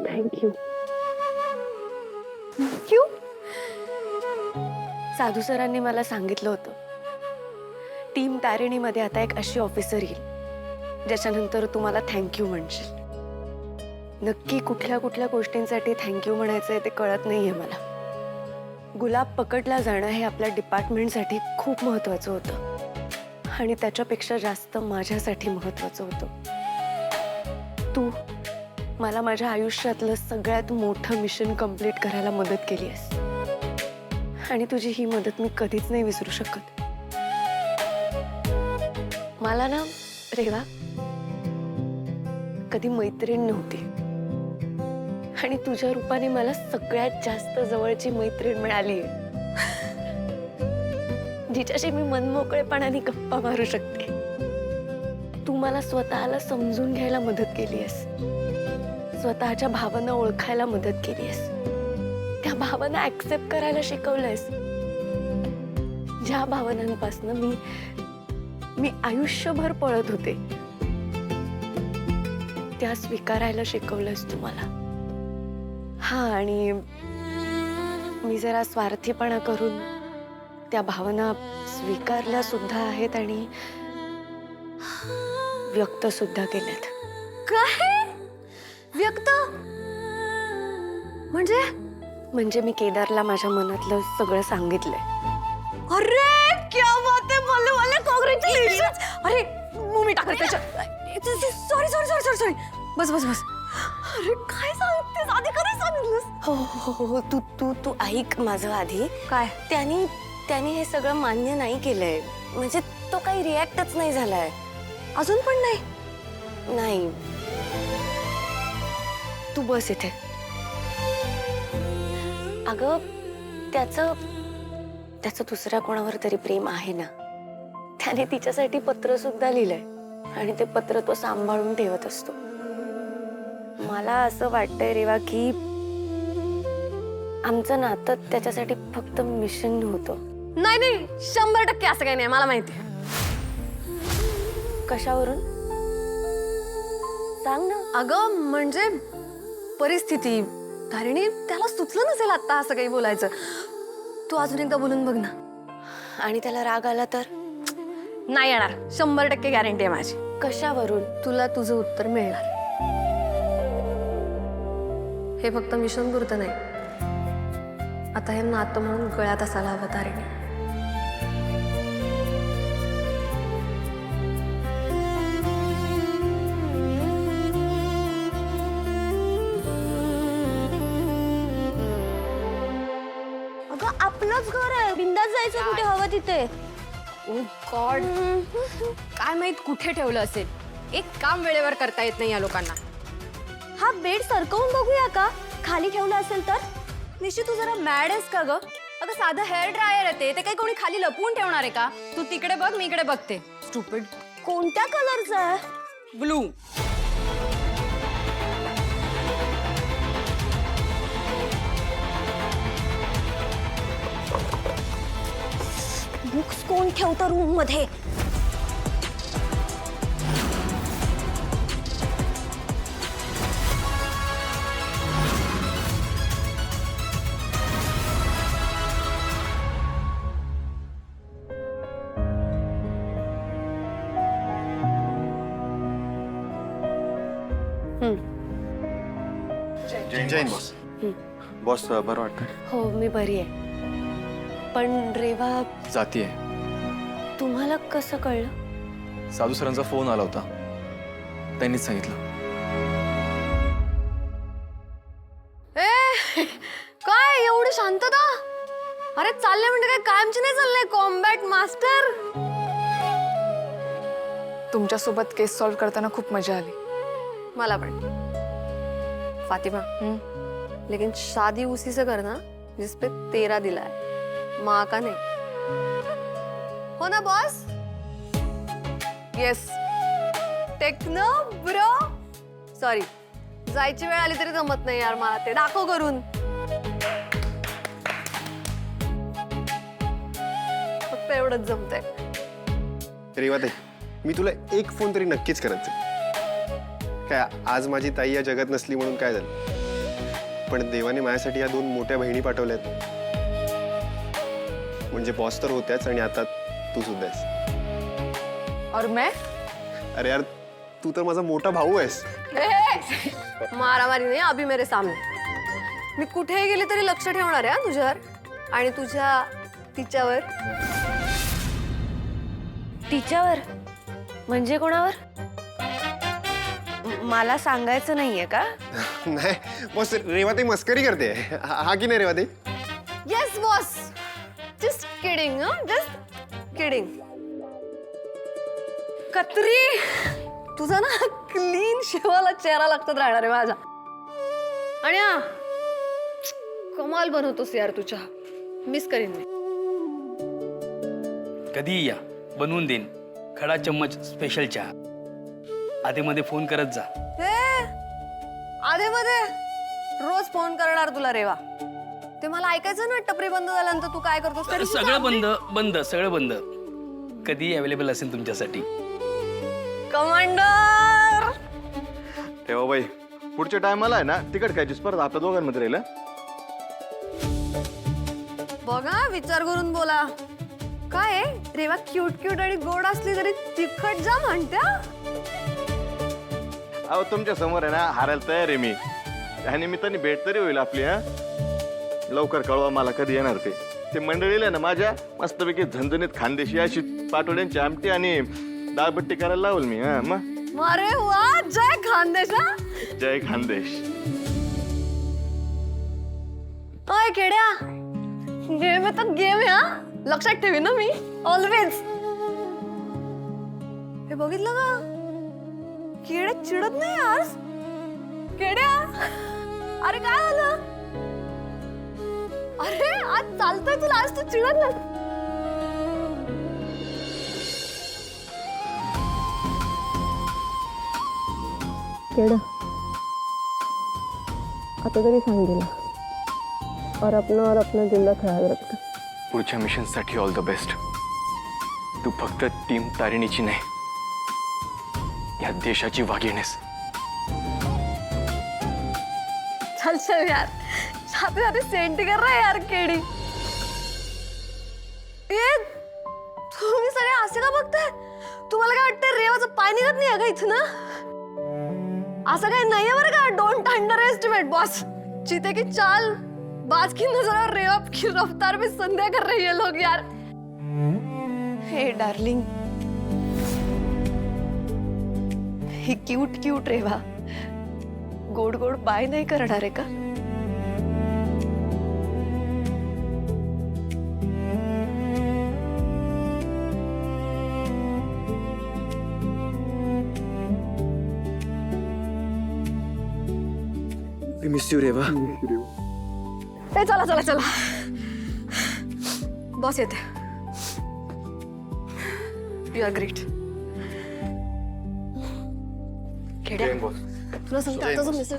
Thank you. Thank you. साधू सरांनी मला सांगितलं होतं, टीम तारिणीमध्ये आता एक अशी ऑफिसर येईल ज्याच्यानंतर तू मला थँक्यू म्हणशील. नक्की कुठल्या कुठल्या गोष्टींसाठी थँक्यू म्हणायचंय ते कळत नाहीये मला. गुलाब पकडला जाणं हे आपल्या डिपार्टमेंटसाठी खूप महत्वाचं होतं आणि त्याच्यापेक्षा जास्त माझ्यासाठी महत्वाचं होतं. तू मला माझ्या आयुष्यातलं सगळ्यात मोठं मिशन कंप्लीट करायला मदत केली आहेस आणि तुझी ही मदत मी कधीच नाही विसरू शकत. मला ना रेवा कधी मैत्रीण नव्हती आणि तुझ्या रूपाने मला सगळ्यात जास्त जवळची मैत्रीण मिळाली आहे, जिच्याशी मी मनमोकळेपणाने गप्पा मारू शकते. तू मला स्वतःला समजून घ्यायला मदत केली आहेस, स्वतःच्या भावना ओळखायला मदत केली आहेस, त्या भावना ऍक्सेप्ट करायला शिकवलंयस. ज्या भावनांपासून मी आयुष्यभर पळत होते त्या स्वीकारायला शिकवलंयस तू मला. हा, आणि मी जरा स्वार्थीपणा करून त्या भावना स्वीकारल्या सुद्धा आहेत आणि व्यक्त सुद्धा केल्यात. काय व्यक्त म्हणजे मी केदारला माझ्या मनातलं सगळं सांगितलंय. अरे क्या बात है, बोलने वाले काँग्रॅच्युलेशन्स. अरे मुमी टाकर त्याच्यात. Sorry sorry sorry sorry sorry. बस बस बस. अरे काय सांगतेस, आधी कधी सांगितलंस? हो हो हो, तू तू तू ऐक माझं आधी. काय? त्याने हे सगळं मान्य नाही केलंय, म्हणजे तो काही रिॲक्टच नाही झालाय अजून पण नाही? नाही. तू बस इथे. अगं त्याचं दुसऱ्या कोणावर तरी प्रेम आहे ना. त्याने तिच्यासाठी पत्र सुद्धा लिहिलंय आणि ते पत्र तो सांभाळून ठेवत असतो. मला असं वाटतंय रेवा की आमचं नातं त्याच्यासाठी फक्त मिशन नव्हतं. नाही नाही, 100% असं काही नाही, मला माहिती. कशावरून सांग ना. अगं म्हणजे परिस्थिती. तारिणी, त्याला सुचलं नसेल आता असं काही बोलायचं. तू अजून एकदा बोलून बघ ना. आणि त्याला राग आला तर? नाही येणार, 100% गॅरंटी आहे माझी. कशावरून? तुला तुझं उत्तर मिळणार. हे फक्त मिशन पुरतं नाही, आता हे नातं म्हणून गळ्यात असायला हवं. तारिणी, अगं आपलंच घर आहे, बिंदास जायचं कुठे हवं तिथे. ओ गॉड, काय माहित कुठे ठेवलं असेल. एक काम वेळेवर करता येत नाही या लोकांना. हा बेड सरकवून बघूया का, खाली ठेवलं असेल तर. निशी, तू जरा मॅड आहेस का ग? अगं साधं हेअर ड्रायर आहे ते काही कोणी खाली लपवून ठेवणार आहे का? तू तिकडे बघ, मी इकडे बघते. स्टुपिड. कोणत्या कलरचं आहे? ब्लू. बुक्स कोण ठेवतं रूम मध्ये? जैन बॉस. बॉस बरं वाटतं? हो, मी बरी आहे. पण रेवा, जातीये. तुम्हाला कसं कळलं? साधू सरांचा फोन आला होता, त्यांनीच सांगितलं. ए काय एवढी शांतता? अरे चाललंय म्हणजे काय कायमची नाही चाललंय कॉम्बॅट मास्टर. तुमच्यासोबत केस सॉल्व करताना खूप मजा आली. मला पण. फातिमा, लेकिन शादी उसी से करना जिसपे तेरा दिला है, माँ का नहीं. हो ना boss? Yes. Techno bro. Sorry, जायची वेळ आली तरी जमत नाही यार मला. ते दाखव करून. फक्त एवढंच जमतंय. रेवाताई, मी तुला एक फोन तरी नक्कीच करायचं. काय आज माझी ताई या जगात नसली म्हणून काय झालं? पण देवाने माझ्यासाठी या 2 मोठ्या बहिणी पाठवल्यात. म्हणजे बॉस तर होत्याच आणि आता तू सुद्धा आहेस. और मैं अरे यार, तू तर माझा मोठा भाऊ आहेस. मारामारी नाही अभि मेरे सामने. मी कुठेही गेली तरी लक्ष ठेवणार आहे तुझ्यावर आणि तुझ्या तिच्यावर. तिच्यावर म्हणजे कोणावर? मला सांगायचं नाहीये का? नाही बॉस, रेवाताई मस्करी करते. हा की नाही Revatai? Yes boss, just kidding, just kidding. कत्री, तुझा ना क्लीन शेवाला चेहरा लागतात राहणार आहे माझा. आणि हा कमाल बनवतोस यार तू चहा. मिस करीन मी. कधीही या, बनवून देईन. खडा चम्मच स्पेशल चहा. आधीमध्ये फोन करत जा. हे आधे मध्ये रोज फोन करणार तुला रेवा. ते मला ऐकायचं ना, टपरी बंद झाल्यानंतर तू काय करतोस तरी सगळं बंद बंद सगळं बंद. कधीही अवेलेबल असेल तुमच्यासाठी. कमांडर. ठेवा बाई, पुढच्या टायमाला आहे ना तिकट खायची स्पर्धा आपल्या दोघांमध्ये राहील. बघा विचार करून बोला. काय आहे, रेवा क्यूट क्यूट आणि गोड असली तरी तिखट जा म्हणत्या. अहो तुमच्या समोर आहे ना हारायला तयार आहे मी. त्या निमित्ताने भेट तरी होईल आपली. हा लवकर कळवा मला कधी येणार ते. ते मंडळीला ना माझ्या मस्तपैकी झणझणीत खानदेशी अशी पाटोड्यांची आमटी आणि डाळबट्टी करायला लावल मी. हा मग अरे वा, जय खानदेश. हा? जय खानदेश. अय खेड्या, गेम आहे तर गेम आहे. हा लक्षात ठेवी ना मी ऑलवेज. हे बघितलं का, केड्या चिडत नाही यार. केड्या, अरे काय झालं? अरे आज चालतंय तुला, आज तू चिडत नाही. केडं आता तरी सांग दिला. और अपना दिल ख्याल रखता. पुढच्या मिशनसाठी ऑल द बेस्ट. तू फक्त टीम तारिणीची नाही, या देशाची वाघिणीस. चल चल यार, साथे साथे सेंटी कर रहा है यार केडी. ए तुम्ही सगळे असे का बघताय? तुम्हाला काय वाटतंय रेवाचं पाय निघत नाही का इथं ना? असं काही नाहीये बरं का. Don't under estimate boss. चीते की चाल, बाज की नजर और रेवा की रफ्तार में संदेह कर रही है लोग यार. हे डार्लिंग, ही क्यूट क्यूट रेवा गोड गोड बाय नाही करणार आहे का? Miss you Reva. ए चला चला चला, बॉस येते. You are great. खेड्या, तुला सांगते आता जो मिसळ